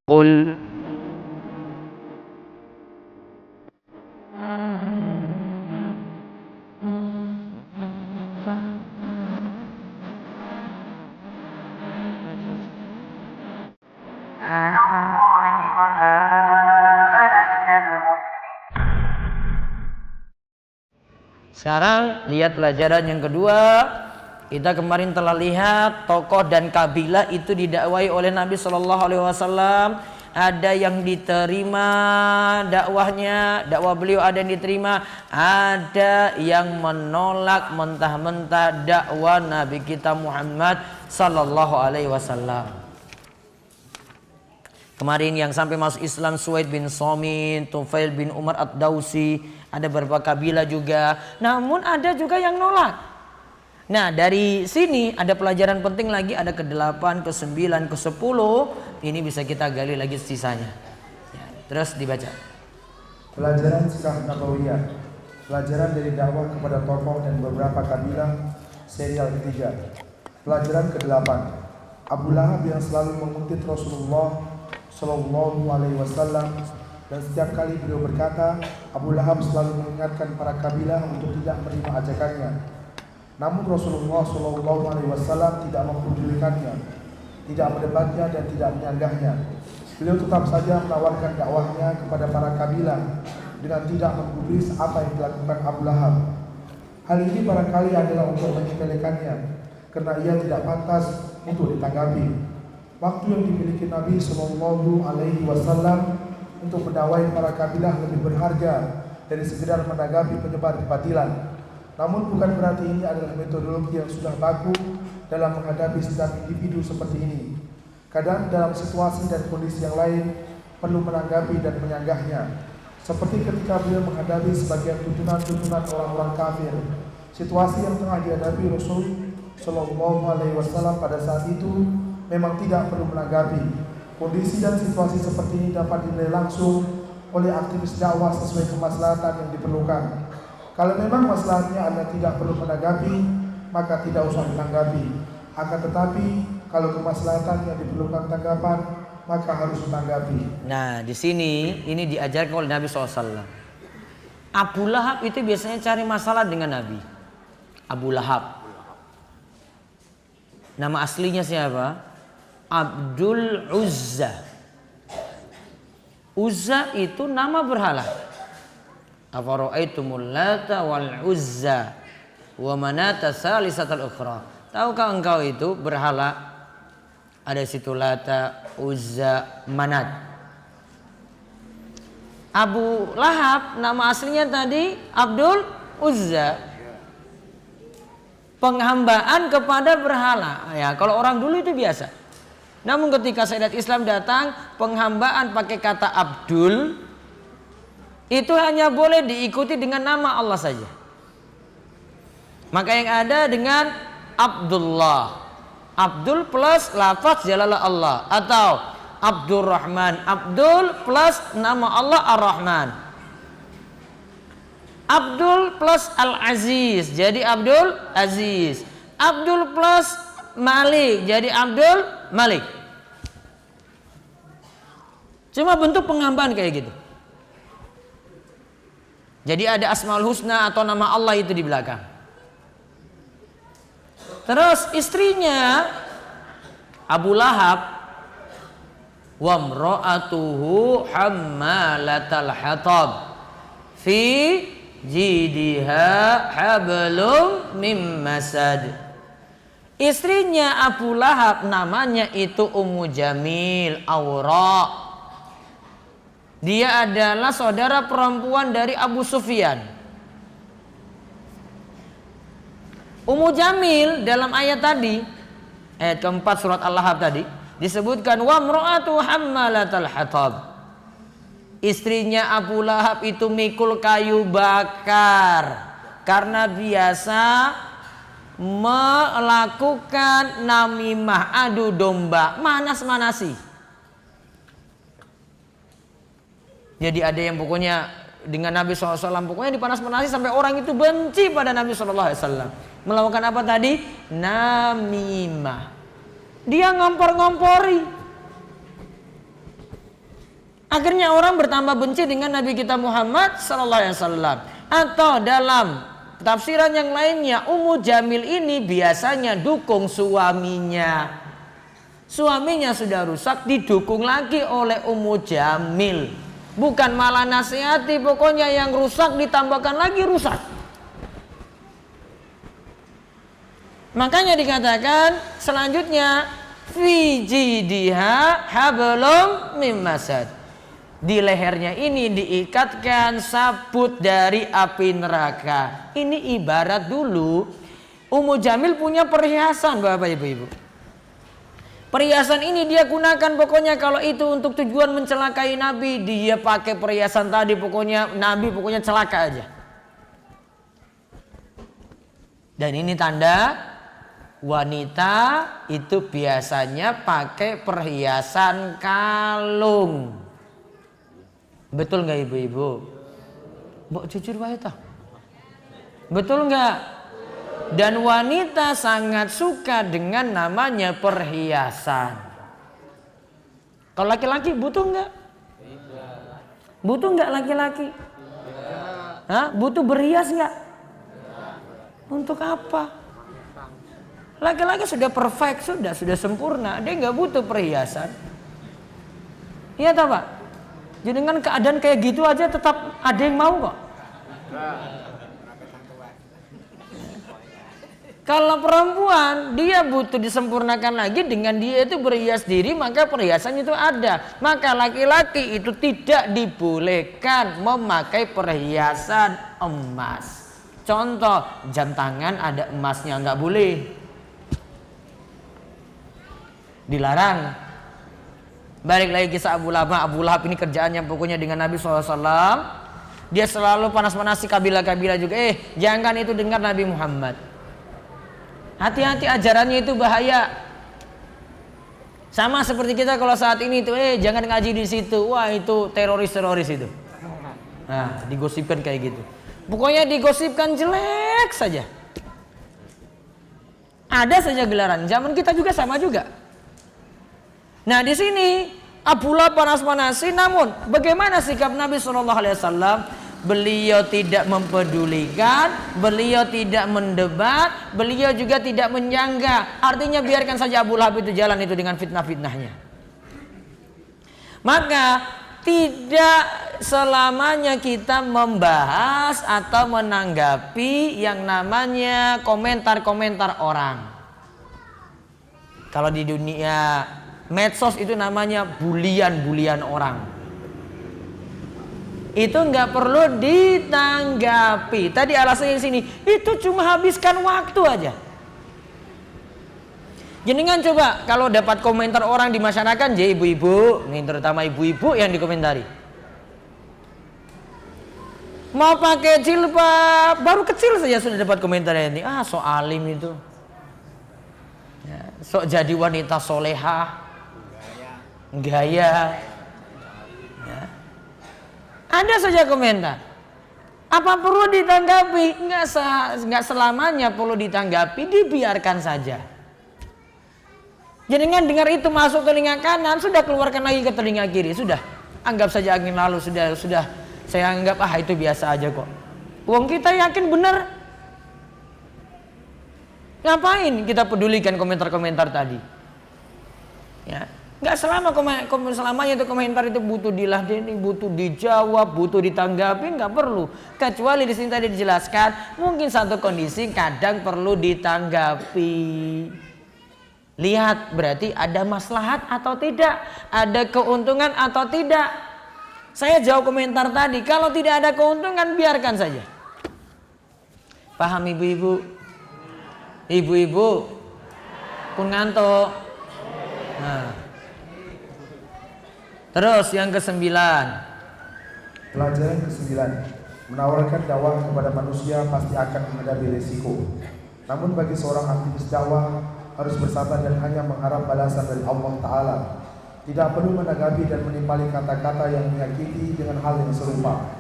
قل Sekarang lihat pelajaran yang kedua. Kita kemarin telah lihat tokoh dan kabilah itu didakwai oleh Nabi Shallallahu Alaihi Wasallam. Ada yang diterima dakwahnya, dakwah beliau ada yang diterima. Ada yang menolak mentah-mentah dakwah Nabi kita Muhammad Shallallahu Alaihi Wasallam. Kemarin yang sampai masuk Islam Suwaid bin Somin, Tufail bin Umar Ad-Dausi, ada beberapa kabilah juga. Namun ada juga yang nolak. Nah dari sini ada pelajaran penting lagi, ada ke-8, ke-9, ke-10. Ini bisa kita gali lagi sisanya ya, terus dibaca. Pelajaran Sirah Nabawiyah. Pelajaran dari dakwah kepada tokoh dan beberapa kabilah, serial ketiga. Pelajaran ke-8. Abu Lahab yang selalu menguntit Rasulullah Shallallahu Alaihi Wasallam, dan setiap kali beliau berkata, Abu Lahab selalu mengingatkan para kabilah untuk tidak menerima ajakannya. Namun Rasulullah Shallallahu Alaihi Wasallam tidak mempedulikannya, tidak mendebatnya dan tidak menyanggahnya. Beliau tetap saja menawarkan dakwahnya kepada para kabilah dengan tidak menggubris apa yang dilakukan Abu Lahab. Hal ini barangkali adalah untuk menyepelekannya, karena ia tidak pantas untuk ditanggapi. Waktu yang dimiliki Nabi Shallallahu Alaihi Wasallam untuk mendakwai para kabilah lebih berharga dari sekedar menanggapi penyebar kebatilan. Namun bukan berarti ini adalah metodologi yang sudah baku dalam menghadapi setiap individu seperti ini. Kadang dalam situasi dan kondisi yang lain perlu menanggapi dan menyanggahnya. Seperti ketika beliau menghadapi sebagian tuntunan-tuntunan orang-orang kafir. Situasi yang tengah dihadapi Rasul Shallallahu Alaihi Wasallam pada saat itu memang tidak perlu menanggapi. Kondisi dan situasi seperti ini dapat dinilai langsung oleh aktivis dakwah sesuai kemaslahatan yang diperlukan. Kalau memang masalahnya Anda tidak perlu menanggapi, maka tidak usah ditanggapi. Akan tetapi kalau kemaslahatan yang diperlukan tanggapan, maka harus ditanggapi. Nah di sini ini diajarkan oleh Nabi SAW. Abu Lahab itu biasanya cari masalah dengan Nabi. Abu Lahab. Nama aslinya siapa? Abdul Uzza. Uzza itu nama berhala. Afara'aitumul Lata wal Uzza wa Manata salisatal ukhra. Tahukah engkau itu berhala? Ada situ Lata, Uzza, Manat. Abu Lahab nama aslinya tadi Abdul Uzza. Penghambaan kepada berhala. Ya, kalau orang dulu itu biasa. Namun ketika syariat Islam datang, penghambaan pakai kata Abdul itu hanya boleh diikuti dengan nama Allah saja. Maka yang ada dengan Abdullah, Abdul plus lafaz jalalah Allah, atau Abdurrahman, Abdul plus nama Allah Ar-Rahman. Abdul plus Al-Aziz jadi Abdul Aziz. Abdul plus Malik jadi Abdul Malik. Cuma bentuk penghambaan kayak gitu. Jadi ada Asmaul Husna atau nama Allah itu di belakang. Terus istrinya Abu Lahab, wa mra'atuhu hammalatal hatab fi jidiha hablum mim masad. Istrinya Abu Lahab namanya itu Ummu Jamil Awra. Dia adalah saudara perempuan dari Abu Sufyan. Ummu Jamil dalam ayat tadi, ayat keempat surat Al-Lahab tadi, disebutkan wa mra'atu hammalatal hatab. Istrinya Abu Lahab itu mikul kayu bakar karena biasa melakukan namimah, adu domba, manas-manasi. Jadi ada yang pokoknya dengan Nabi SAW pokoknya dipanas-panasi sampai orang itu benci pada Nabi SAW. Melakukan apa tadi? Namimah. Dia ngompor-ngompori. Akhirnya orang bertambah benci dengan Nabi kita Muhammad sallallahu alaihi wasallam. Atau dalam tafsiran yang lainnya, Ummu Jamil ini biasanya dukung suaminya. Suaminya sudah rusak, didukung lagi oleh Ummu Jamil. Bukan malah nasihati, pokoknya yang rusak ditambahkan lagi rusak. Makanya dikatakan selanjutnya, fi jidiha hablum mim masad. Di lehernya ini diikatkan sabut dari api neraka. Ini ibarat dulu Ummu Jamil punya perhiasan, Bapak Ibu-ibu. Perhiasan ini dia gunakan pokoknya kalau itu untuk tujuan mencelakai Nabi, dia pakai perhiasan tadi, pokoknya Nabi pokoknya celaka aja. Dan ini tanda wanita itu biasanya pakai perhiasan kalung. Betul nggak ibu-ibu? Mbok jujur wae ta? Betul nggak? Dan wanita sangat suka dengan namanya perhiasan. Kalau laki-laki butuh nggak? Butuh nggak laki-laki? Hah? Butuh berhias nggak? Untuk apa? Laki-laki sudah perfect, sudah sempurna, dia nggak butuh perhiasan. Iya tak Pak? Jadi dengan keadaan kayak gitu aja tetap ada yang mau kok. Kalau perempuan dia butuh disempurnakan lagi, dengan dia itu berhias diri, maka perhiasan itu ada. Maka laki-laki itu tidak dibolehkan memakai perhiasan emas. Contoh, jam tangan ada emasnya, nggak boleh. Dilarang. Balik lagi kisah Abu Lahab. Abu Lahab ini kerjaannya pokoknya dengan Nabi SAW. Dia selalu panas-panasi kabilah-kabilah juga. Jangan itu dengar Nabi Muhammad. Hati-hati, ajarannya itu bahaya. Sama seperti kita kalau saat ini itu, jangan ngaji di situ. Wah, itu teroris-teroris itu. Nah, digosipkan kayak gitu. Pokoknya digosipkan jelek saja. Ada saja gelaran. Zaman kita juga sama juga. Nah di sini Abu Lahab panas-panasi, namun bagaimana sikap Nabi SAW? Beliau tidak mempedulikan, beliau tidak mendebat, beliau juga tidak menyangga. Artinya biarkan saja Abu Lahab itu jalan itu dengan fitnah-fitnahnya. Maka tidak selamanya kita membahas atau menanggapi yang namanya komentar-komentar orang. Kalau di dunia medsos itu namanya bulian-bulian orang. Itu nggak perlu ditanggapi. Tadi alasannya di sini itu cuma habiskan waktu aja. Jenengan coba kalau dapat komentar orang di masyarakat, jadi ibu-ibu, ini terutama ibu-ibu yang dikomentari. Mau pakai jilbab, baru kecil saja sudah dapat komentar ini. Sok alim itu. Ya, sok jadi wanita solehah. Gaya. Ya. Ada saja komentar. Apa perlu ditanggapi? Enggak selamanya perlu ditanggapi, dibiarkan saja. Jadi dengan dengar itu masuk telinga kanan, sudah keluarkan lagi ke telinga kiri, sudah. Anggap saja angin lalu, sudah. Saya anggap itu biasa aja kok. Wong kita yakin benar. Ngapain kita pedulikan komentar-komentar tadi? Ya. Nggak selamanya itu komentar itu butuh diladeni, butuh dijawab, butuh ditanggapi, nggak perlu. Kecuali di sini tadi dijelaskan, mungkin satu kondisi kadang perlu ditanggapi. Lihat berarti ada maslahat atau tidak, ada keuntungan atau tidak. Saya jawab komentar tadi, kalau tidak ada keuntungan biarkan saja. Paham ibu-ibu? Ibu-ibu pun ngantuk. Nah. Terus yang ke-9. Pelajaran ke-9. Menawarkan dakwah kepada manusia pasti akan menghadapi risiko. Namun bagi seorang aktivis dakwah harus bersabar dan hanya mengharap balasan dari Allah Ta'ala. Tidak perlu menanggapi dan menimpali kata-kata yang menyakiti dengan hal yang serupa.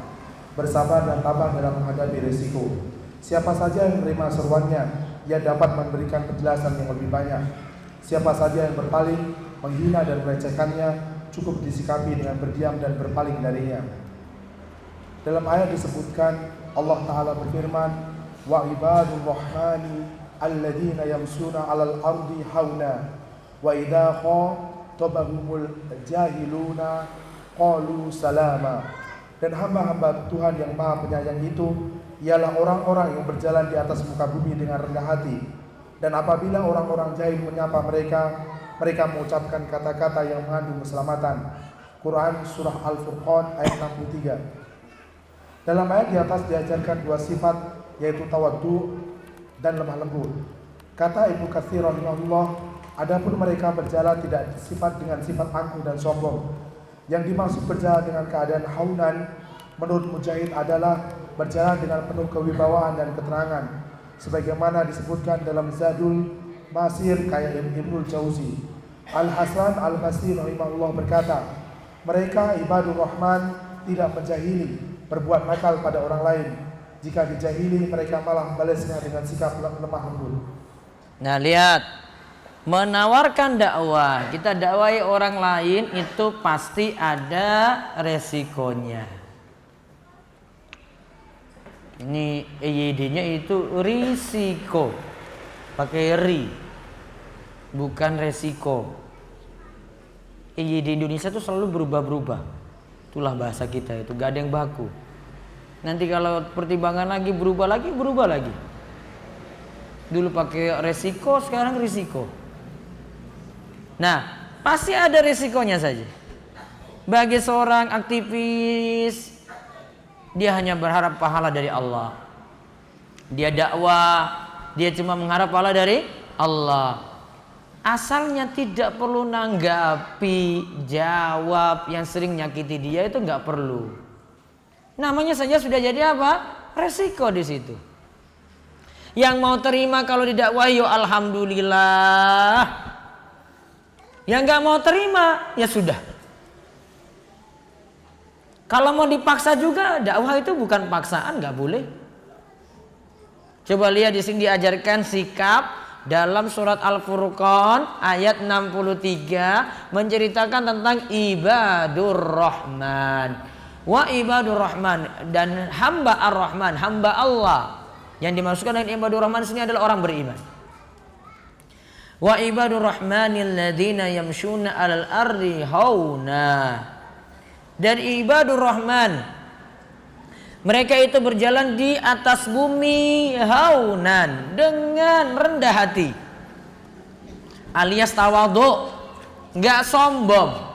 Bersabar dan tabah dalam menghadapi risiko. Siapa saja yang menerima seruannya, ia dapat memberikan penjelasan yang lebih banyak. Siapa saja yang berpaling, menghina dan melecehkannya, cukup disikapi dengan berdiam dan berpaling darinya. Dalam ayat disebutkan Allah Ta'ala berfirman, wa ibadur rahmani alladzina yamsuna 'alal ardi hauna wa idza khatabahumul jahiluna qalu salama. Dan hamba-hamba Tuhan yang Maha Penyayang itu ialah orang-orang yang berjalan di atas muka bumi dengan rendah hati. Dan apabila orang-orang jahil menyapa mereka, mereka mengucapkan kata-kata yang mengandung keselamatan. Quran Surah Al-Furqan ayat 63. Dalam ayat di atas diajarkan dua sifat, yaitu tawaddu dan lemah lembut. Kata Ibnu Katsir rahimahullah, adapun mereka berjalan tidak sifat dengan sifat angkuh dan sombong. Yang dimaksud berjalan dengan keadaan haunan menurut Mujahid adalah berjalan dengan penuh kewibawaan dan keterangan, sebagaimana disebutkan dalam Zadul Masir kayak Ibnul Jauzi. Al-Hasan Al-Basri rahimahullah berkata, mereka ibadur rahman tidak menjahili, berbuat nakal pada orang lain. Jika dijahili, mereka malah balasnya dengan sikap lemah lembut. Nah, lihat, menawarkan dakwah, kita dakwai orang lain itu pasti ada resikonya. Ini EYD-nya itu risiko, pakai ri, bukan resiko. EYD Indonesia itu selalu berubah-berubah. Itulah bahasa kita itu, gak ada yang baku. Nanti kalau pertimbangan lagi berubah lagi. Dulu pakai resiko, sekarang risiko. Nah, pasti ada risikonya saja. Bagi seorang aktivis, dia hanya berharap pahala dari Allah. Dia dakwah, dia cuma mengharap pahala dari Allah. Asalnya tidak perlu nanggapi, jawab yang sering nyakiti dia itu nggak perlu. Namanya saja sudah jadi apa? Resiko di situ. Yang mau terima kalau didakwahi, yo alhamdulillah. Yang nggak mau terima, ya sudah. Kalau mau dipaksa juga, dakwah itu bukan paksaan, nggak boleh. Coba lihat di sini diajarkan sikap dalam surat Al-Furqan ayat 63 menceritakan tentang ibadur rahman. Wa ibadur rahman, dan hamba ar-rahman, hamba Allah. Yang dimaksudkan dengan ibadur rahman sini adalah orang beriman. Wa ibadur rahmanil ladzina yamshuna 'alal ardi hauna. Dan ibadur rahman, mereka itu berjalan di atas bumi haunan, dengan rendah hati, alias tawadhu, enggak sombong.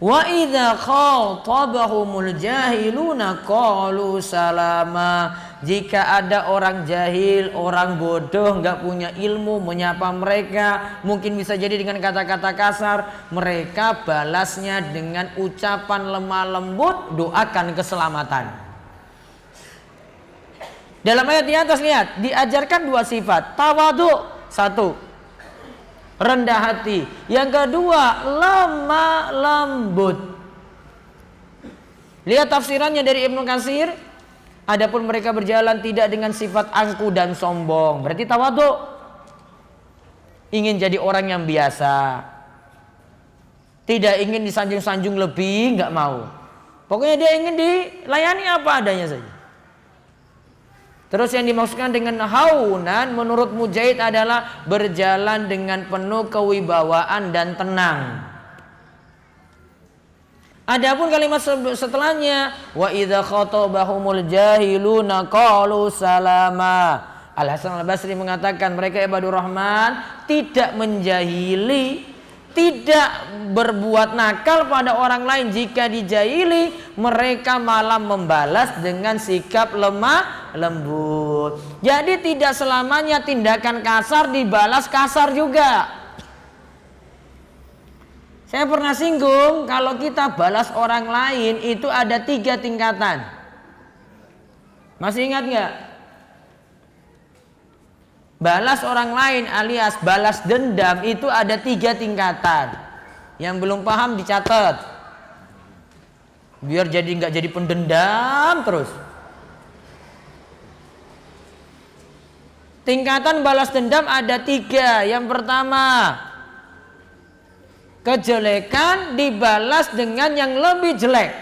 Wa idza khatabahumul jahiluna qalu salama. Jika ada orang jahil, orang bodoh, enggak punya ilmu, menyapa mereka, mungkin bisa jadi dengan kata-kata kasar, mereka balasnya dengan ucapan lemah lembut, doakan keselamatan. Dalam ayat di atas lihat, diajarkan dua sifat. Tawadhu, satu, rendah hati. Yang kedua, lemah lembut. Lihat tafsirannya dari Ibnu Katsir. Adapun mereka berjalan tidak dengan sifat angkuh dan sombong, berarti tawadhu. Ingin jadi orang yang biasa, tidak ingin disanjung-sanjung lebih, nggak mau. Pokoknya dia ingin dilayani apa adanya saja. Terus yang dimaksudkan dengan haunan menurut Mujahid adalah berjalan dengan penuh kewibawaan dan tenang. Adapun kalimat setelahnya, wa idza khatabahumul jahiluna qalu salama. Al-Hasan Al-Basri mengatakan mereka ibadur rahman tidak menjahili, tidak berbuat nakal pada orang lain. Jika dijahili, mereka malah membalas dengan sikap lemah lembut. Jadi tidak selamanya tindakan kasar dibalas kasar juga. Saya pernah singgung, kalau kita balas orang lain itu ada 3 tingkatan. Masih ingat nggak? Balas orang lain alias balas dendam itu ada 3 tingkatan. Yang belum paham dicatat, biar jadi nggak jadi pendendam terus. Tingkatan balas dendam ada 3. Yang pertama, kejelekan dibalas dengan yang lebih jelek.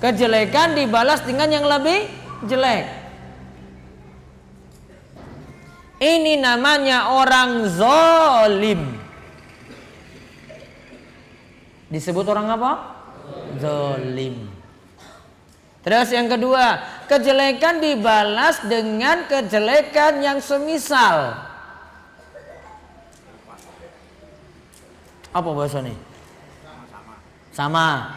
Kejelekan dibalas dengan yang lebih jelek. Ini namanya orang zalim. Disebut orang apa? Zalim. Terus yang kedua, kejelekan dibalas dengan kejelekan yang semisal. Apa bahasanya? Sama.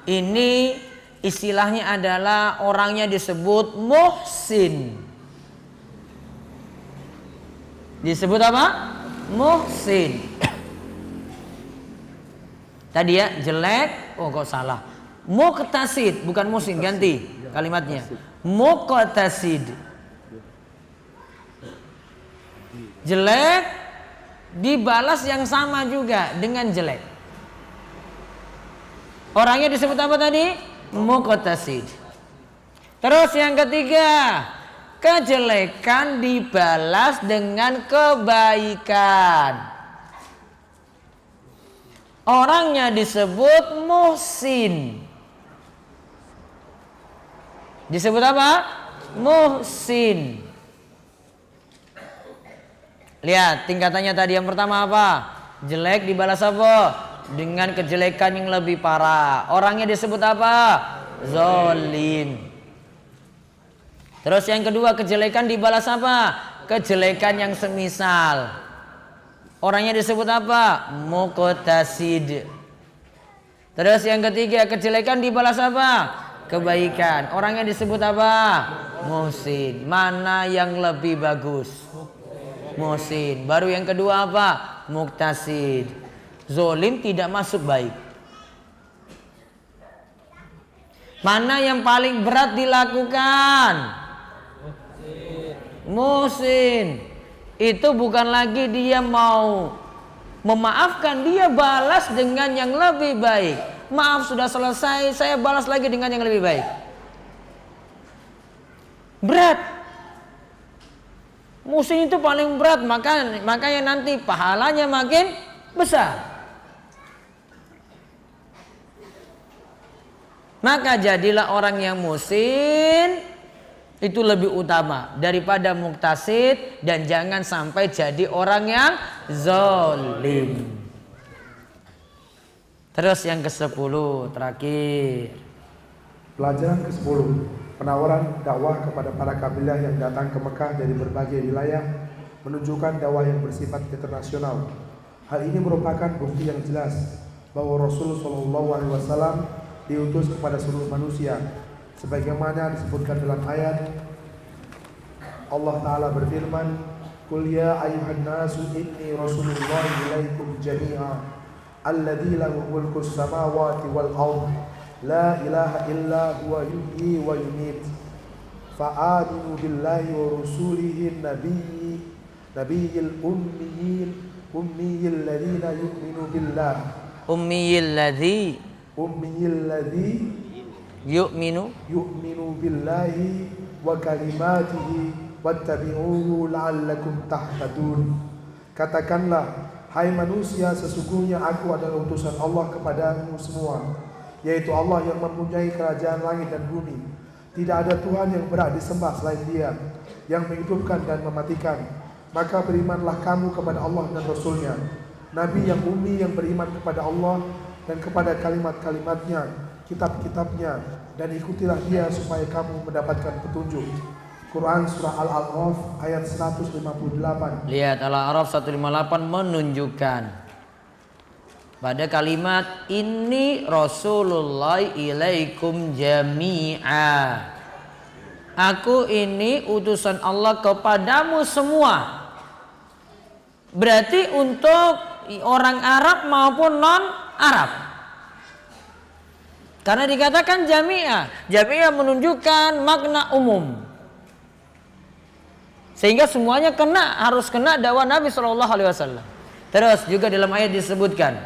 Ini istilahnya adalah orangnya disebut muhsin. Disebut apa? Muhsin. Tadi ya jelek, oh kok salah. Muqtasid, bukan muhsin, ganti kalimatnya. Muqtasid. Jelek dibalas yang sama juga dengan jelek. Orangnya disebut apa tadi? Muqtasid. Terus yang ketiga, kejelekan dibalas dengan kebaikan. Orangnya disebut muhsin. Disebut apa? Muhsin. Lihat tingkatannya tadi, yang pertama apa? Jelek dibalas apa? Dengan kejelekan yang lebih parah. Orangnya disebut apa? Zalim. Terus yang kedua, kejelekan dibalas apa? Kejelekan yang semisal. Orangnya disebut apa? Muqtasid. Terus yang ketiga, kejelekan dibalas apa? Kebaikan. Orangnya disebut apa? Muhsin. Mana yang lebih bagus? Muhsin. Baru yang kedua apa? Muqtasid. Zolim tidak masuk baik. Mana yang paling berat dilakukan? Muhsin. Itu bukan lagi dia mau memaafkan, dia balas dengan yang lebih baik. Maaf sudah selesai, saya balas lagi dengan yang lebih baik. Berat. Muhsin itu paling berat, makanya nanti pahalanya makin besar. Maka jadilah orang yang muhsin, itu lebih utama daripada muqtasid, dan jangan sampai jadi orang yang zalim. Terus yang ke-10 terakhir. Pelajaran ke-10, penawaran dakwah kepada para kabilah yang datang ke Mekah dari berbagai wilayah menunjukkan dakwah yang bersifat internasional. Hal ini merupakan bukti yang jelas bahwa Rasul SAW diutus kepada seluruh manusia. Sebagaimana disebutkan dalam ayat, Allah Ta'ala berfirman, Qul ya ayuhan nasu inni rasulullah ilaikum jami'a alladhi lahu mulkus samawati wal ard la ilaha illa huwa yuhyi wa yumit fa'aminu billahi wa rusulihi nabiyyil ummiyil ladhina yu'minu billah Ummiyil ladhi yu'minu billahi wa kalimatihi wattabi'uhu la'allakum tahtadun. Katakanlah, hai manusia, sesungguhnya aku adalah utusan Allah kepadamu semua, yaitu Allah yang mempunyai kerajaan langit dan bumi. Tidak ada Tuhan yang berhak disembah selain Dia, yang menghidupkan dan mematikan. Maka berimanlah kamu kepada Allah dan Rasulnya, Nabi yang ummi yang beriman kepada Allah dan kepada kalimat-kalimatnya, kitab-kitabnya, dan ikutilah dia supaya kamu mendapatkan petunjuk. Quran Surah Al-A'raf ayat 158. Lihat Al-A'raf 158 menunjukkan pada kalimat ini Rasulullah ilaikum jami'a. Aku ini utusan Allah kepadamu semua. Berarti untuk orang Arab maupun non-Arab. Karena dikatakan jami'ah. Jami'ah menunjukkan makna umum. Sehingga semuanya harus kena dakwah Nabi SAW. Terus juga dalam ayat disebutkan.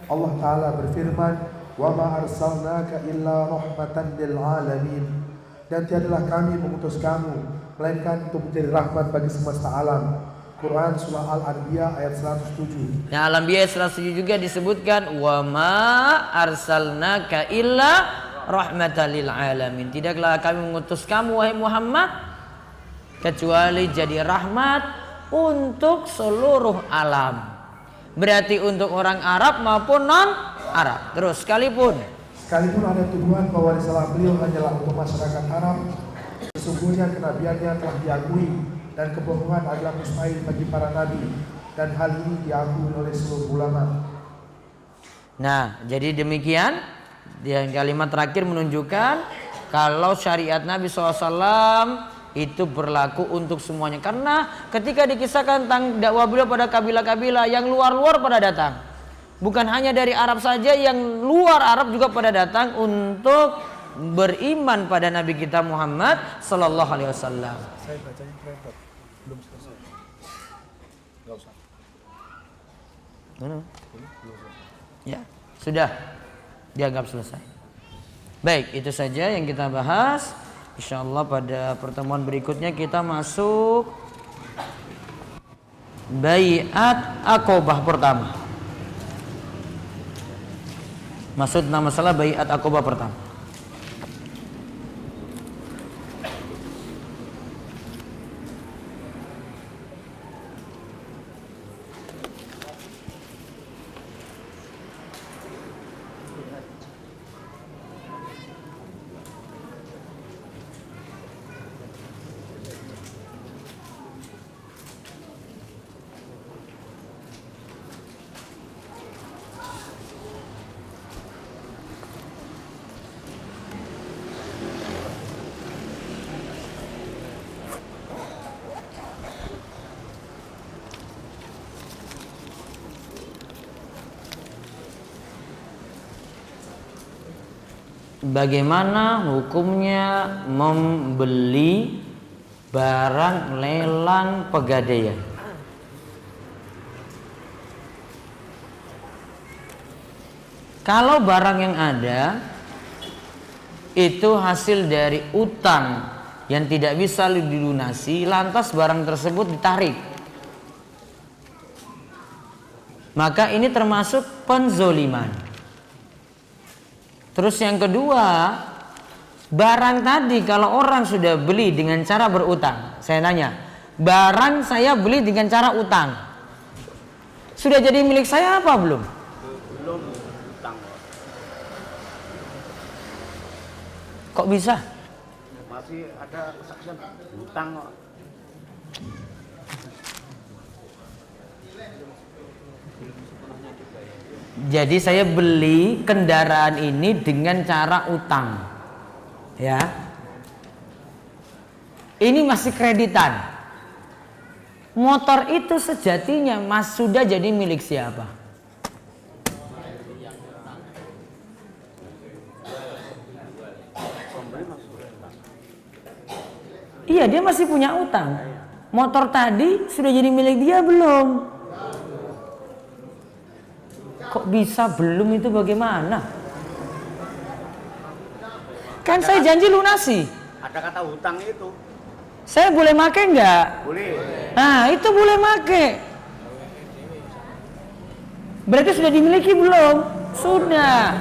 Allah Ta'ala berfirman, wa ma arsalnaka illa rahmatan lil alamin. Dan tiadalah kami mengutus kamu melainkan untuk menjadi rahmat bagi semesta alam. Quran surah Al-Anbiya ayat 107. Nah, Al-Anbiya ayat 107 juga disebutkan wa ma arsalnaka illa rahmatan lil alamin. Tidaklah kami mengutus kamu wahai Muhammad kecuali jadi rahmat untuk seluruh alam. Berarti untuk orang Arab maupun non Arab. Terus sekalipun ada tuduhan bahwa risalah beliau hanyalah untuk masyarakat Arab, sesungguhnya kenabiannya telah diakui dan kebohongan adalah mustahil bagi para nabi, dan hal ini diakui oleh seluruh ulama. Nah, jadi demikian. Yang kalimat terakhir menunjukkan kalau syariat Nabi SAW itu berlaku untuk semuanya. Karena ketika dikisahkan tentang dakwah beliau pada kabilah-kabilah yang luar-luar pada datang. Bukan hanya dari Arab saja, yang luar Arab juga pada datang untuk beriman pada Nabi kita Muhammad Sallallahu Alaihi Wasallam. Saya bacanya repot, belum selesai. Gak usah. Ya, sudah dianggap selesai. Baik, itu saja yang kita bahas. Insyaallah pada pertemuan berikutnya kita masuk Baiat Aqobah pertama. Maksud nama masalah Baiat Aqobah pertama. Bagaimana hukumnya membeli barang lelang pegadaian? Kalau barang yang ada itu hasil dari utang yang tidak bisa dilunasi, lantas barang tersebut ditarik, maka ini termasuk penzoliman. Terus yang kedua, barang tadi kalau orang sudah beli dengan cara berutang, saya nanya, barang saya beli dengan cara utang, sudah jadi milik saya apa belum? Belum utang. Kok bisa? Masih ada kesaksian utang kok. Jadi saya beli kendaraan ini dengan cara utang, ya. Ini masih kreditan. Motor itu sejatinya sudah jadi milik siapa? Iya, dia masih punya utang. Motor tadi sudah jadi milik dia belum? Kok bisa belum itu bagaimana? Kan saya janji lunasi. Ada kata hutang itu. Saya boleh make nggak? Boleh. Nah, itu boleh make. Berarti sudah dimiliki belum? Sudah.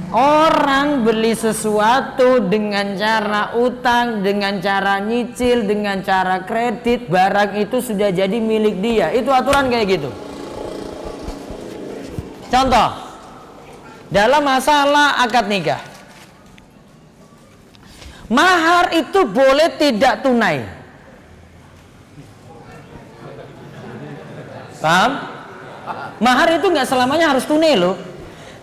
Orang beli sesuatu dengan cara utang, dengan cara nyicil, dengan cara kredit, barang itu sudah jadi milik dia. Itu aturan kayak gitu. Contoh, dalam masalah akad nikah, mahar itu boleh tidak tunai. Paham? Mahar itu nggak selamanya harus tunai loh.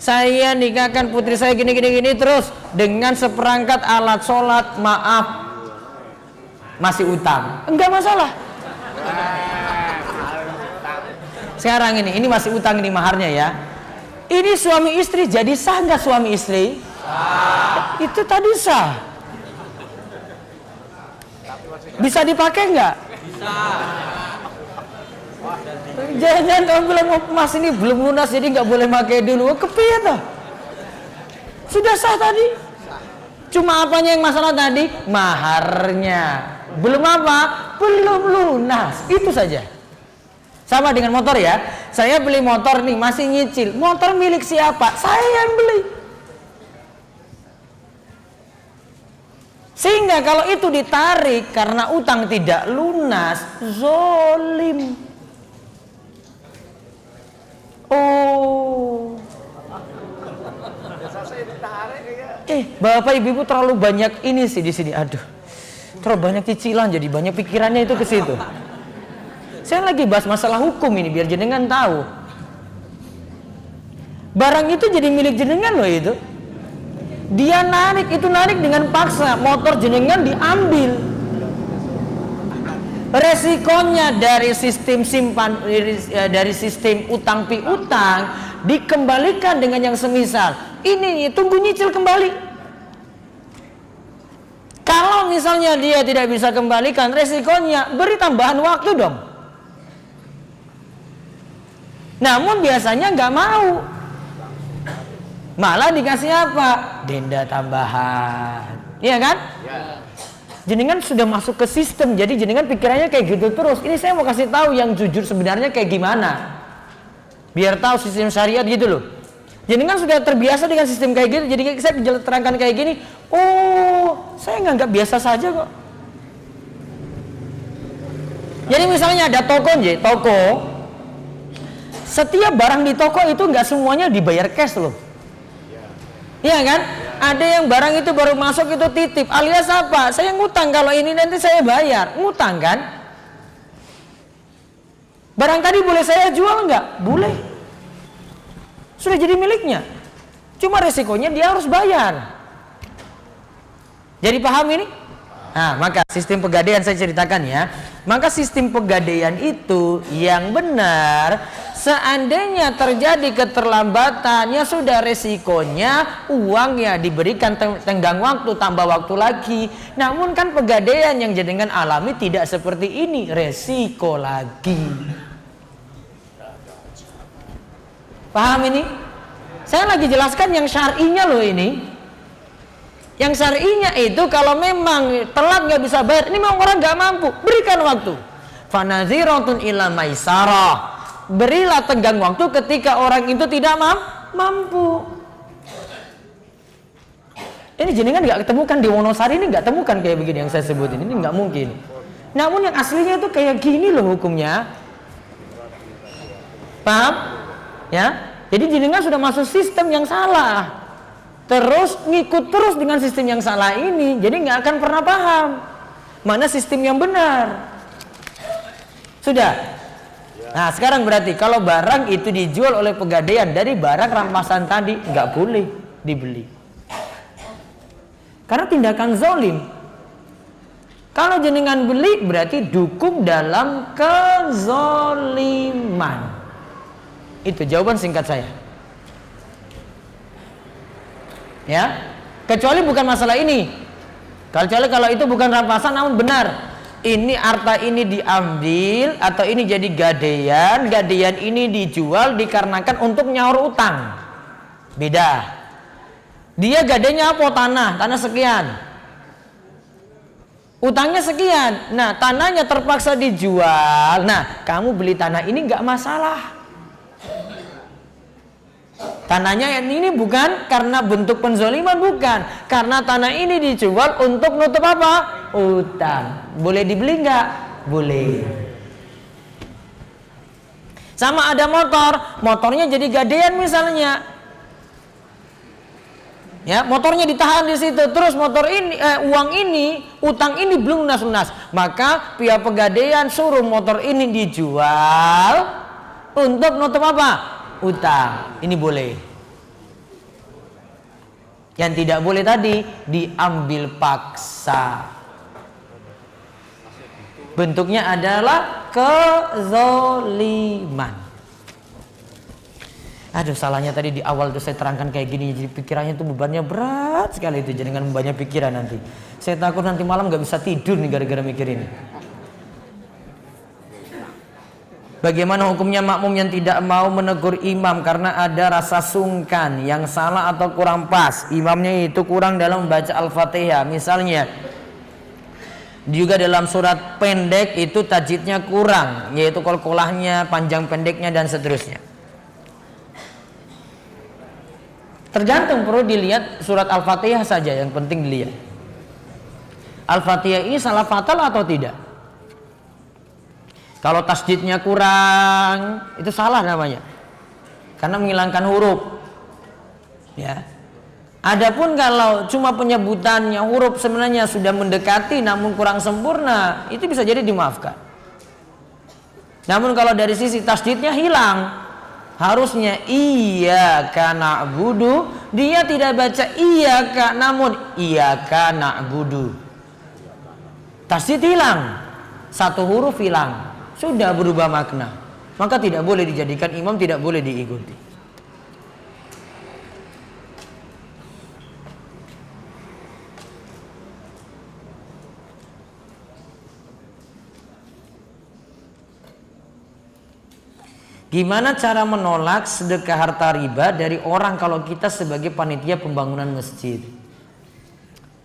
Saya nikahkan putri saya gini terus dengan seperangkat alat sholat, maaf, masih utang, enggak masalah. Sekarang ini masih utang, ini maharnya ya. Ini suami istri, jadi sah nggak suami istri? Sah. Itu tadi sah. Bisa dipakai nggak? Bisa. Jangan kamu bilang mas ini belum lunas jadi nggak boleh pakai dulu. Kepiye toh? Sudah sah tadi. Cuma apanya yang masalah tadi? Maharnya. Belum apa? Belum lunas. Itu saja. Sama dengan motor ya. Saya beli motor nih, masih nyicil. Motor milik siapa? Saya yang beli. Sehingga kalau itu ditarik karena utang tidak lunas, zolim. Oh. Bapak ibu terlalu banyak ini sih di sini. Aduh. Terlalu banyak cicilan, jadi banyak pikirannya itu ke situ. Saya lagi bahas masalah hukum ini biar jenengan tahu. Barang itu jadi milik jenengan loh itu. Dia narik, itu narik dengan paksa, motor jenengan diambil. Resikonya dari sistem dari sistem utang piutang dikembalikan dengan yang semisal. Ini tunggu nyicil kembali. Kalau misalnya dia tidak bisa kembalikan, resikonya beri tambahan waktu dong. Namun biasanya nggak mau, malah dikasih apa? Denda tambahan, iya kan? Ya. Jenengan sudah masuk ke sistem, jadi jenengan pikirannya kayak gitu terus. Ini saya mau kasih tahu yang jujur sebenarnya kayak gimana, biar tahu sistem syariat gitu loh. Jenengan sudah terbiasa dengan sistem kayak gitu, jadi saya terangkan kayak gini. Oh, saya nggak biasa saja kok. Jadi misalnya ada toko. Setiap barang di toko itu nggak semuanya dibayar cash loh. Iya kan? Ada yang barang itu baru masuk itu titip, alias apa? Saya ngutang, kalau ini nanti saya bayar. Ngutang kan? Barang tadi boleh saya jual nggak? Boleh. Sudah jadi miliknya. Cuma resikonya dia harus bayar. Jadi paham ini? Nah, maka sistem pegadaian saya ceritakan ya. Maka sistem pegadaian itu yang benar, seandainya terjadi keterlambatan, ya sudah resikonya uangnya diberikan tenggang waktu, tambah waktu lagi. Namun kan pegadaian yang jenengan alami tidak seperti ini, resiko lagi. Paham ini? Saya lagi jelaskan yang syar'inya loh ini. Yang syar'inya itu kalau memang telat nggak bisa bayar, ini memang orang nggak mampu, berikan waktu. Fanaziratun ila maisarah. Berilah tenggang waktu ketika orang itu tidak mampu. Ini jenengan nggak ketemukan di Wonosari, ini nggak temukan kayak begini yang saya sebutin, ini nggak mungkin. Namun yang aslinya itu kayak gini loh hukumnya. Paham? Ya. Jadi jenengan sudah masuk sistem yang salah. Terus ngikut terus dengan sistem yang salah ini, jadi nggak akan pernah paham mana sistem yang benar. Sudah. Nah sekarang berarti kalau barang itu dijual oleh pegadaian dari barang rampasan tadi, nggak boleh dibeli karena tindakan zolim. Kalau jenengan beli berarti dukung dalam kezoliman. Itu jawaban singkat saya. Ya, kecuali bukan masalah ini. Kecuali kalau itu bukan rampasan namun benar. Ini harta ini diambil atau ini jadi gadaian ini dijual dikarenakan untuk nyaur utang. Beda. Dia gadainya apa? Tanah sekian. Utangnya sekian. Nah, tanahnya terpaksa dijual. Nah, kamu beli tanah ini nggak masalah. Tanahnya ini bukan karena bentuk penzoliman, bukan. Karena tanah ini dijual untuk nutup apa? Utang. Boleh dibeli nggak? Boleh. Sama ada motornya jadi gadaian misalnya. Ya, motornya ditahan di situ. Terus motor ini, utang ini belum lunas. Maka pihak pegadaian suruh motor ini dijual untuk nutup apa? Utang. Ini boleh. Yang tidak boleh tadi diambil paksa. Bentuknya adalah kezoliman. Aduh, salahnya tadi di awal tuh saya terangkan kayak gini, jadi pikirannya tuh bebannya berat sekali itu, jadi dengan banyak pikiran nanti. Saya takut nanti malam nggak bisa tidur nih gara-gara mikir ini. Bagaimana hukumnya makmum yang tidak mau menegur imam karena ada rasa sungkan, yang salah atau kurang pas? Imamnya itu kurang dalam membaca Al-Fatihah. Misalnya, Juga dalam surat pendek itu tajwidnya kurang, yaitu qalqalahnya, panjang pendeknya dan seterusnya. Tergantung, perlu dilihat surat Al-Fatihah saja yang penting dilihat. Al-Fatihah ini salah fatal atau tidak? Kalau tasdidnya kurang, itu salah namanya. Karena menghilangkan huruf. Ya. Adapun kalau cuma penyebutannya huruf sebenarnya sudah mendekati namun kurang sempurna, itu bisa jadi dimaafkan. Namun kalau dari sisi tasdidnya hilang, harusnya iyyaka na'budu, dia tidak baca iyyaka namun iyyaka na'budu. Tasdid hilang, satu huruf hilang, sudah berubah makna. Maka tidak boleh dijadikan imam, tidak boleh diikuti. Gimana cara menolak sedekah harta riba dari orang kalau kita sebagai panitia pembangunan masjid?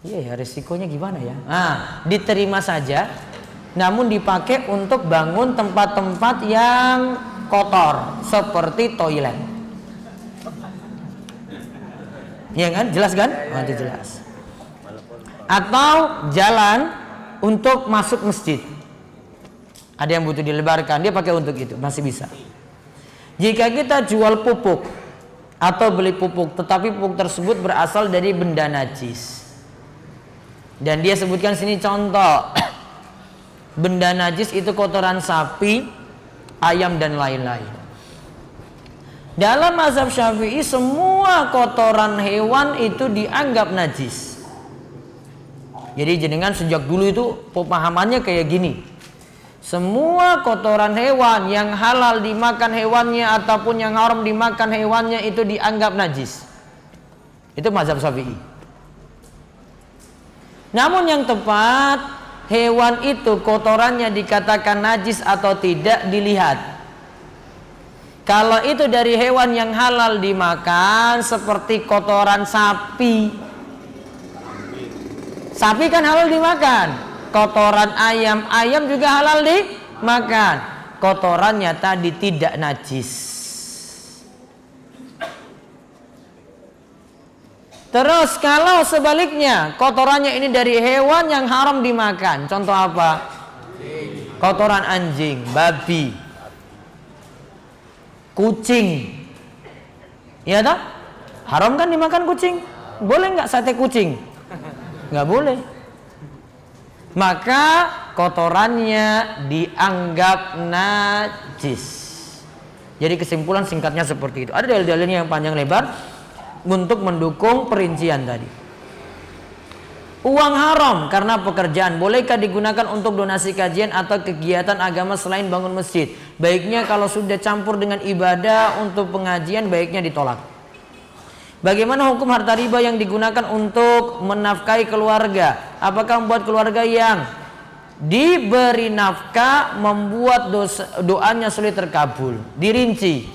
Iya ya, resikonya gimana ya? Nah, diterima saja, namun dipakai untuk bangun tempat-tempat yang kotor seperti toilet. Iya kan? Jelas kan? Nanti jelas. Atau jalan untuk masuk masjid. Ada yang butuh dilebarkan, dia pakai untuk itu, masih bisa. Jika kita jual pupuk atau beli pupuk, tetapi pupuk tersebut berasal dari benda najis, dan dia sebutkan sini contoh, benda najis itu kotoran sapi, ayam dan lain-lain. Dalam mazhab Syafi'i semua kotoran hewan itu dianggap najis. Jadi jenengan sejak dulu itu pemahamannya kayak gini. Semua kotoran hewan yang halal dimakan hewannya ataupun yang haram dimakan hewannya itu dianggap najis. Itu mazhab Syafi'i. Namun yang tepat, hewan itu kotorannya dikatakan najis atau tidak dilihat. Kalau itu dari hewan yang halal dimakan, seperti kotoran sapi. Sapi kan halal dimakan. Kotoran ayam, ayam juga halal dimakan. Kotorannya tadi tidak najis. Terus kalau sebaliknya, kotorannya ini dari hewan yang haram dimakan. Contoh apa? Kotoran anjing, babi, kucing. Iya toh? Haram kan dimakan kucing? Boleh nggak sate kucing? Nggak boleh. Maka kotorannya dianggap najis. Jadi kesimpulan singkatnya seperti itu. Ada dalil-dalilnya yang panjang lebar untuk mendukung perincian tadi. Uang haram karena pekerjaan, bolehkah digunakan untuk donasi kajian atau kegiatan agama selain bangun masjid? Baiknya kalau sudah campur dengan ibadah untuk pengajian, baiknya ditolak. Bagaimana hukum harta riba yang digunakan untuk menafkahi keluarga? Apakah membuat keluarga yang diberi nafkah membuat doanya sulit terkabul? Dirinci.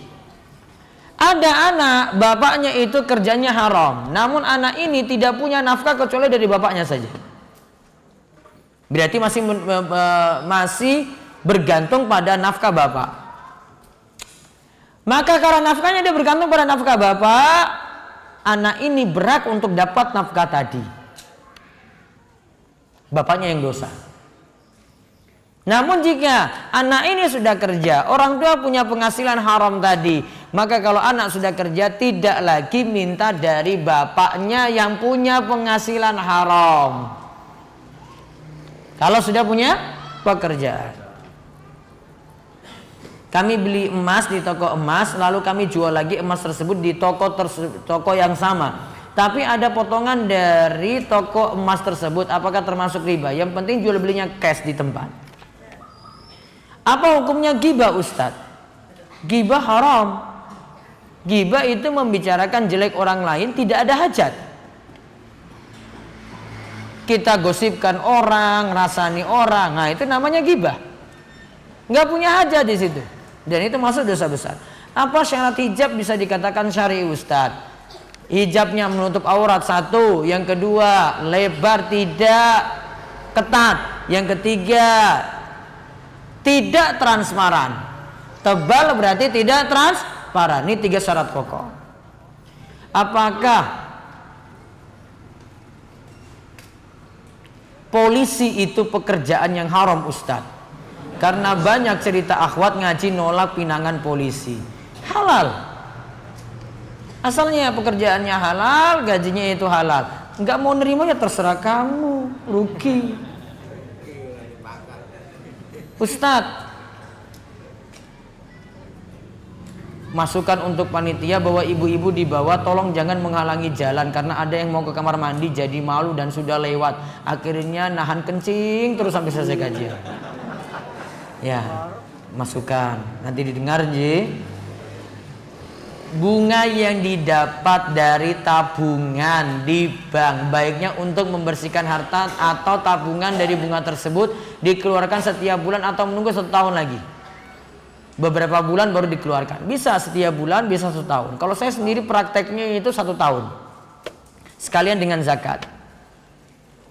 Ada anak, bapaknya itu kerjanya haram, namun anak ini tidak punya nafkah kecuali dari bapaknya saja. Berarti masih bergantung pada nafkah bapak. Maka karena nafkahnya dia bergantung pada nafkah bapak, anak ini berhak untuk dapat nafkah tadi. Bapaknya yang dosa. Namun jika anak ini sudah kerja, orang tua punya penghasilan haram tadi, maka kalau anak sudah kerja tidak lagi minta dari bapaknya yang punya penghasilan haram. Kalau sudah punya pekerjaan. Kami beli emas di toko emas, lalu kami jual lagi emas tersebut di toko yang sama. Tapi ada potongan dari toko emas tersebut, apakah termasuk riba? Yang penting jual belinya cash di tempat. Apa hukumnya ghibah, Ustadz? Ghibah haram. Ghibah itu membicarakan jelek orang lain, tidak ada hajat. Kita gosipkan orang, rasani orang, nah itu namanya ghibah. Nggak punya hajat di situ. Dan itu masuk dosa besar. Apa syarat hijab bisa dikatakan syar'i, Ustadz? Hijabnya menutup aurat satu, yang kedua lebar tidak ketat. Yang ketiga, tidak transparan. Tebal berarti tidak transparan. Ini 3 syarat pokok. Apakah polisi itu pekerjaan yang haram, Ustadz? Karena banyak cerita akhwat ngaji nolak pinangan polisi. Halal. Asalnya pekerjaannya halal, gajinya itu halal. Enggak mau nerima ya terserah kamu, rugi. Ustadz, masukan untuk panitia bahwa ibu-ibu di bawah tolong jangan menghalangi jalan karena ada yang mau ke kamar mandi jadi malu dan sudah lewat. Akhirnya nahan kencing terus sampai selesai kajian. Ya, masukan. Nanti didengar, Ji. Bunga yang didapat dari tabungan di bank baiknya untuk membersihkan harta atau tabungan dari bunga tersebut dikeluarkan setiap bulan atau menunggu 1 tahun lagi. Beberapa bulan baru dikeluarkan. Bisa setiap bulan, bisa 1 tahun. Kalau saya sendiri prakteknya itu 1 tahun. Sekalian dengan zakat.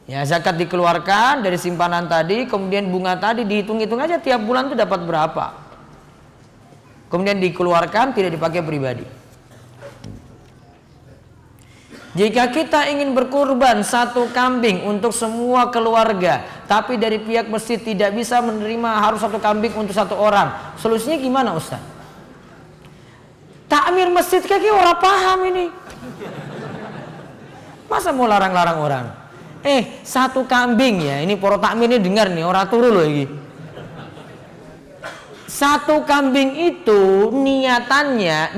Ya, zakat dikeluarkan dari simpanan tadi, kemudian bunga tadi dihitung-hitung aja tiap bulan itu dapat berapa. Kemudian dikeluarkan, tidak dipakai pribadi. Jika kita ingin berkurban 1 kambing untuk semua keluarga, tapi dari pihak masjid tidak bisa menerima harus 1 kambing untuk 1 orang, solusinya gimana, Ustaz? Takmir masjid kaki orang paham ini. Masa mau larang-larang orang? 1 kambing ya, ini poro takmir ini dengar nih, orang turu loh ini. 1 kambing itu niatannya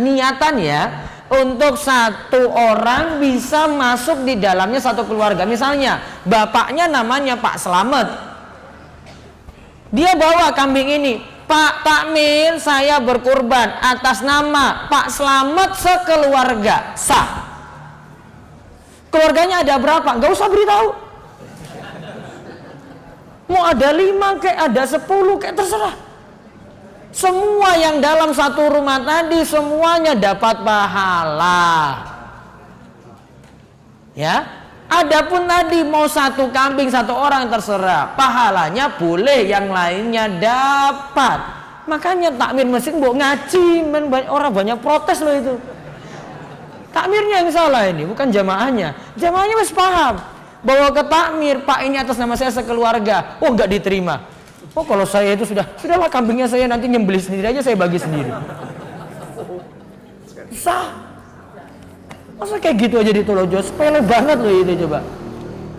untuk 1 orang bisa masuk di dalamnya 1 keluarga. Misalnya bapaknya namanya Pak Slamet, dia bawa kambing ini, Pak Takmir saya berkurban atas nama Pak Slamet sekeluarga, sah. Keluarganya ada berapa? Gak usah beritahu. Mau ada 5 kayak ada 10 kayak terserah. Semua yang dalam 1 rumah tadi semuanya dapat pahala. Ya. Adapun tadi mau 1 kambing 1 orang terserah. Pahalanya boleh, yang lainnya dapat. Makanya takmir masjid mbok ngaji, orang banyak protes loh itu. Takmirnya yang salah ini, bukan jamaahnya. Jamaahnya masih paham bahwa ke takmir, Pak ini atas nama saya sekeluarga. Oh, enggak diterima. Oh, kalau saya itu sudahlah kambingnya saya nanti nyembelih sendiri aja, saya bagi sendiri. Sah. Masa kayak gitu aja ditolojo, sepele banget loh itu coba.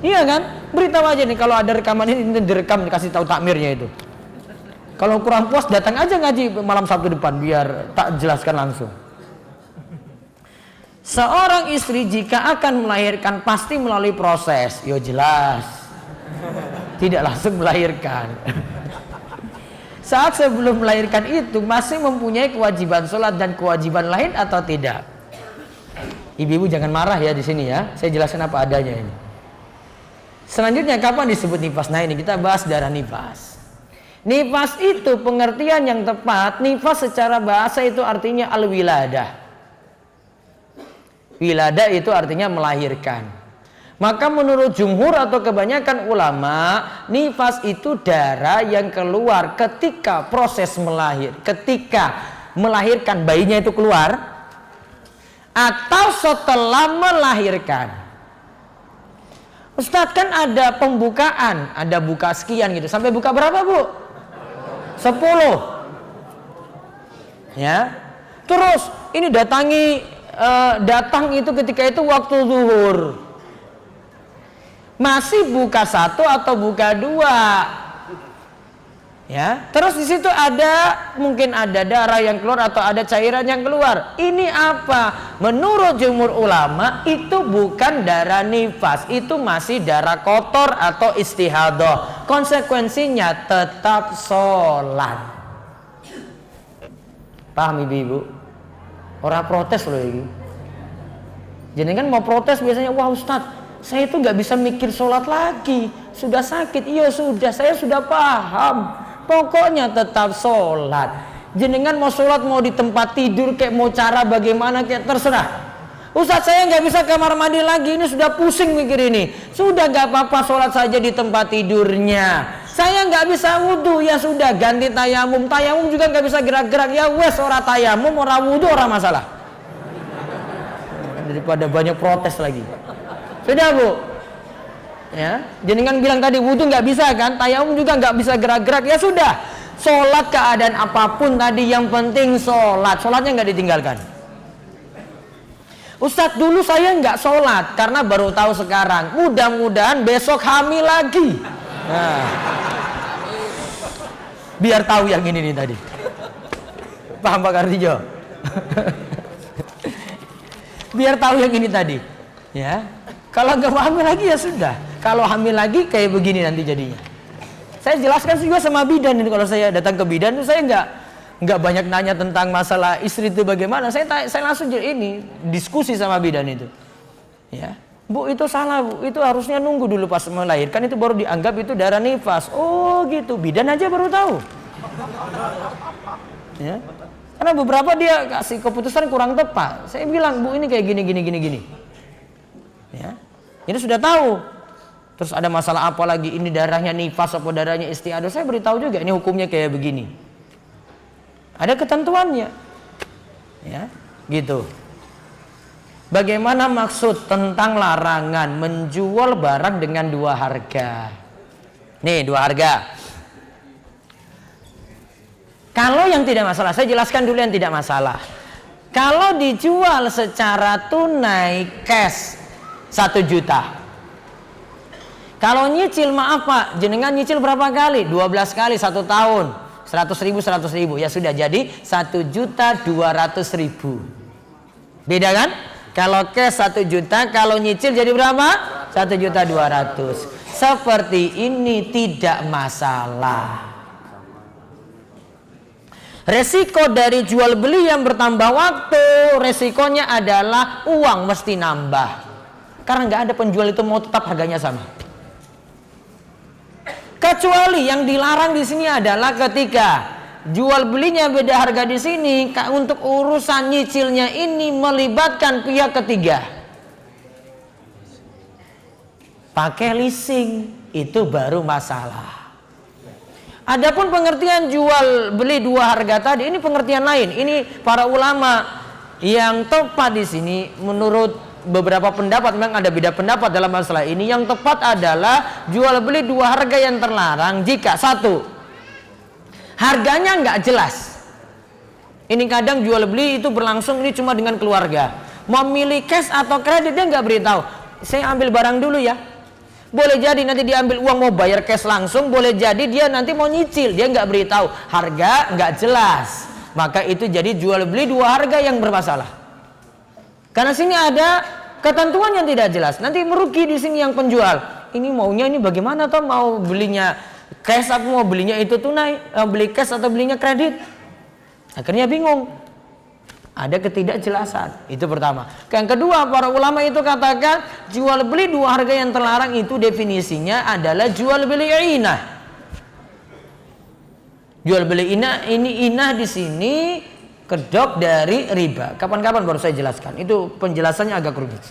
Iya kan? Beritahu aja nih kalau ada rekaman ini direkam, dikasih tahu takmirnya itu. Kalau kurang puas datang aja ngaji malam Sabtu depan biar tak jelaskan langsung. Seorang istri jika akan melahirkan pasti melalui proses. Yo jelas. Tidak langsung melahirkan. Saat sebelum melahirkan itu masih mempunyai kewajiban sholat dan kewajiban lain atau tidak? Ibu-ibu jangan marah ya di sini ya. Saya jelaskan apa adanya ini. Selanjutnya kapan disebut nifas? Nah ini kita bahas darah nifas. Nifas itu pengertian yang tepat. Nifas secara bahasa itu artinya al-wiladah. Wiladah itu artinya melahirkan. Maka menurut jumhur atau kebanyakan ulama, nifas itu darah yang keluar ketika proses ketika melahirkan bayinya itu keluar atau setelah melahirkan. Ustadz kan ada pembukaan, ada buka sekian gitu. Sampai buka berapa, Bu? 10. Ya. Terus ini datang itu ketika itu waktu zuhur. Masih buka 1 atau buka 2. Ya, terus di situ mungkin ada darah yang keluar atau ada cairan yang keluar. Ini apa? Menurut jumhur ulama itu bukan darah nifas, itu masih darah kotor atau istihadah. Konsekuensinya tetap sholat. Paham ibu-ibu? Orang protes loh ini. Jadi kan mau protes biasanya, wah Ustadz, saya itu nggak bisa mikir sholat lagi, sudah sakit. Iya sudah, saya sudah paham. Pokoknya tetap sholat. Jenengan mau sholat mau di tempat tidur kayak mau cara bagaimana kayak terserah. Ustadz saya nggak bisa kamar mandi lagi, ini sudah pusing mikir ini. Sudah nggak apa-apa sholat saja di tempat tidurnya. Saya nggak bisa wudhu, ya sudah ganti tayamum. Tayamum juga nggak bisa gerak-gerak, ya wes ora tayamum, ora wudhu, ora masalah. Daripada banyak protes lagi. Sudah Bu. Ya, jenengan bilang tadi wudhu nggak bisa kan, tayamum juga nggak bisa gerak-gerak, ya sudah. Sholat keadaan apapun tadi, yang penting sholat. Sholatnya nggak ditinggalkan. Ustadz, dulu saya nggak sholat karena baru tahu sekarang. Mudah-mudahan besok hamil lagi. Nah, biar tahu yang ini nih tadi. Paham Pak Kartijo? Biar tahu yang ini tadi. Ya, kalau nggak hamil lagi ya sudah. Kalau hamil lagi kayak begini nanti jadinya. Saya jelaskan juga sama bidan ini, kalau saya datang ke bidan itu saya nggak banyak nanya tentang masalah istri itu bagaimana. Saya langsung ini diskusi sama bidan itu. Ya. Bu, itu salah Bu, itu harusnya nunggu dulu pas melahirkan, itu baru dianggap itu darah nifas. Oh gitu, bidan aja baru tahu. Ya. Karena beberapa dia kasih keputusan kurang tepat. Saya bilang, Bu, ini kayak gini. Ya. Ini sudah tahu. Terus ada masalah apa lagi, ini darahnya nifas apa darahnya istiadah, saya beritahu juga ini hukumnya kayak begini. Ada ketentuannya. Ya, gitu. Bagaimana maksud tentang larangan menjual barang dengan dua harga? Nih, dua harga. Kalau yang tidak masalah, saya jelaskan dulu yang tidak masalah. Kalau dijual secara tunai cash 1 juta. Kalau nyicil, maaf Pak, jenengan nyicil berapa kali? 12 kali 1 tahun. 100 ribu. Ya sudah jadi 1.200.000. Beda kan? Kalau cash 1 juta, kalau nyicil jadi berapa? 1.200.000. Seperti ini tidak masalah. Resiko dari jual beli yang bertambah waktu, resikonya adalah uang mesti nambah. Karena nggak ada penjual itu mau tetap harganya sama. Kecuali yang dilarang di sini adalah ketika jual belinya beda harga di sini, untuk urusan nyicilnya ini melibatkan pihak ketiga. Pakai leasing, itu baru masalah. Adapun pengertian jual beli dua harga tadi, ini pengertian lain. Ini para ulama yang tepat di sini menurut beberapa pendapat, memang ada beda pendapat dalam masalah ini. Yang tepat adalah jual beli dua harga yang terlarang jika satu, harganya nggak jelas. Ini kadang jual beli itu berlangsung ini cuma dengan keluarga. Mau milih cash atau kredit dia nggak beritahu. Saya ambil barang dulu ya. Boleh jadi nanti dia ambil uang mau bayar cash langsung. Boleh jadi dia nanti mau nyicil. Dia nggak beritahu. Harga nggak jelas. Maka itu jadi jual beli dua harga yang bermasalah. Karena sini ada ketentuan yang tidak jelas. Nanti merugi di sini yang penjual. Ini maunya ini bagaimana toh, mau belinya cash atau mau belinya itu tunai, beli cash atau belinya kredit. Akhirnya bingung. Ada ketidakjelasan. Itu pertama. Yang kedua, para ulama itu katakan jual beli dua harga yang terlarang itu definisinya adalah jual beli inah. Jual beli inah, ini inah di sini kedok dari riba. Kapan-kapan baru saya jelaskan. Itu penjelasannya agak rumit.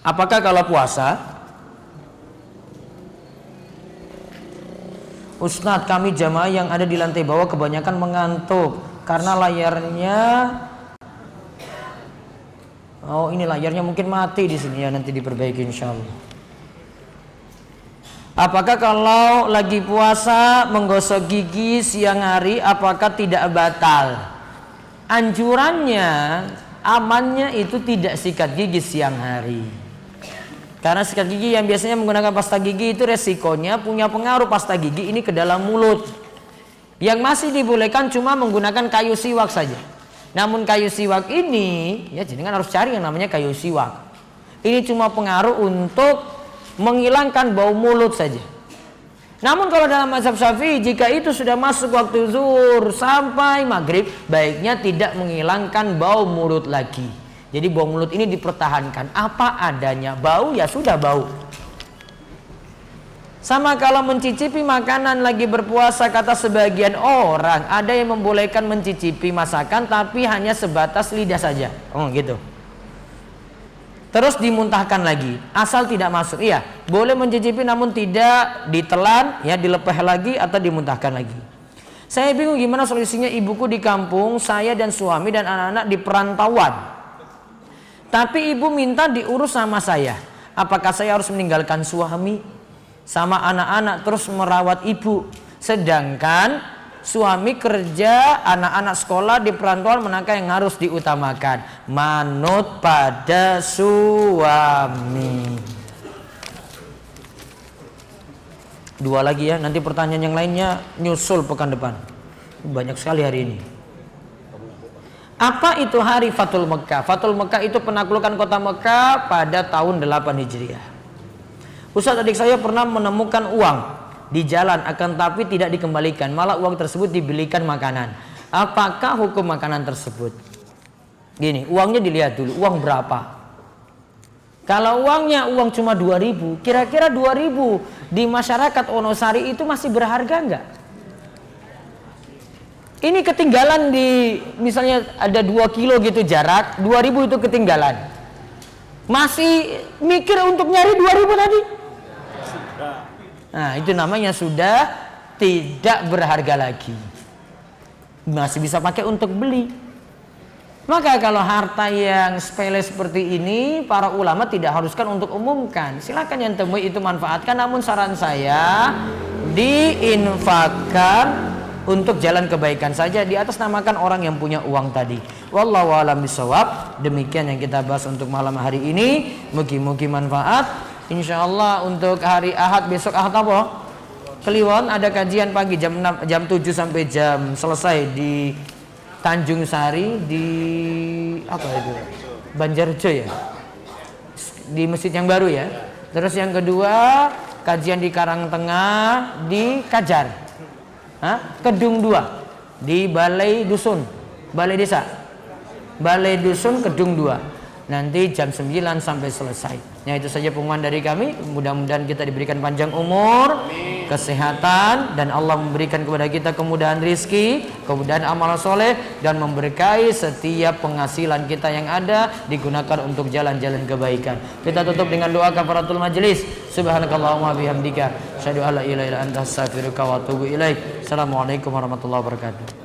Apakah kalau puasa, Ustadz, kami jamaah yang ada di lantai bawah kebanyakan mengantuk karena layarnya, ini layarnya mungkin mati di sini ya, nanti diperbaiki insyaallah. Apakah kalau lagi puasa menggosok gigi siang hari apakah tidak batal? Anjurannya, amannya itu tidak sikat gigi siang hari. Karena sikat gigi yang biasanya menggunakan pasta gigi itu resikonya punya pengaruh pasta gigi ini ke dalam mulut. Yang masih dibolehkan cuma menggunakan kayu siwak saja. Namun kayu siwak ini, ya jenengan harus cari yang namanya kayu siwak. Ini cuma pengaruh untuk menghilangkan bau mulut saja. Namun kalau dalam mazhab Syafi'i, jika itu sudah masuk waktu zuhur sampai maghrib, baiknya tidak menghilangkan bau mulut lagi. Jadi bau mulut ini dipertahankan. Apa adanya, bau ya sudah bau. Sama kalau mencicipi makanan lagi berpuasa, kata sebagian orang, ada yang membolehkan mencicipi masakan tapi hanya sebatas lidah saja. Oh gitu. terus dimuntahkan lagi, asal tidak masuk. Iya, boleh mencicipi namun tidak ditelan, ya, dilepeh lagi atau dimuntahkan lagi. Saya bingung gimana solusinya, ibuku di kampung, saya dan suami dan anak-anak di perantauan. Tapi ibu minta diurus sama saya. Apakah saya harus meninggalkan suami sama anak-anak terus merawat ibu? Sedangkan suami kerja, anak-anak sekolah di perantauan, manakah yang harus diutamakan? Manut pada suami. Dua lagi ya, nanti pertanyaan yang lainnya nyusul pekan depan. Banyak sekali hari ini. Apa itu hari Fathul Mekah? Fathul Mekah itu penaklukan kota Mekah pada tahun 8 Hijriah. Ustaz, adik saya pernah menemukan uang di jalan, akan tapi tidak dikembalikan, malah uang tersebut dibelikan makanan. Apakah hukum makanan tersebut? Gini, uangnya dilihat dulu, uang berapa? Kalau uangnya uang cuma 2.000, kira-kira 2.000 di masyarakat Wonosari itu masih berharga enggak? Ini ketinggalan di, misalnya ada 2 kilo gitu jarak, 2.000 itu ketinggalan. Masih mikir untuk nyari 2.000 tadi? Nah, itu namanya sudah tidak berharga lagi. Masih bisa pakai untuk beli. Maka kalau harta yang sepele seperti ini, para ulama tidak haruskan untuk umumkan. Silakan yang temui itu manfaatkan, namun saran saya diinfakkan untuk jalan kebaikan saja, di atas namakan orang yang punya uang tadi. Wallahu a'lam bishawab. Demikian yang kita bahas untuk malam hari ini. Mugi-mugi manfaat. Insyaallah untuk hari Ahad, besok Ahad apa? Kliwon ada kajian pagi jam 6, jam 7 sampai jam selesai di Tanjung Sari, di apa itu? Banjarjo ya. Di masjid yang baru ya. Terus yang kedua kajian di Karangtengah di Kajar. Kedung 2 di Balai Dusun, Balai Desa, Balai Dusun Kedung 2, nanti jam 9 sampai selesai. Ya, itu saja pengumuman dari kami. Mudah-mudahan kita diberikan panjang umur, kesehatan, dan Allah memberikan kepada kita kemudahan rizki, kemudahan amal soleh, dan memberkahi setiap penghasilan kita yang ada digunakan untuk jalan-jalan kebaikan. Kita tutup dengan doa kafaratul majelis. Subhanakallahumma bihamdika asyhadu an la ilaha illa anta astaghfiruka wa atubu ilaik. Assalamualaikum warahmatullahi wabarakatuh.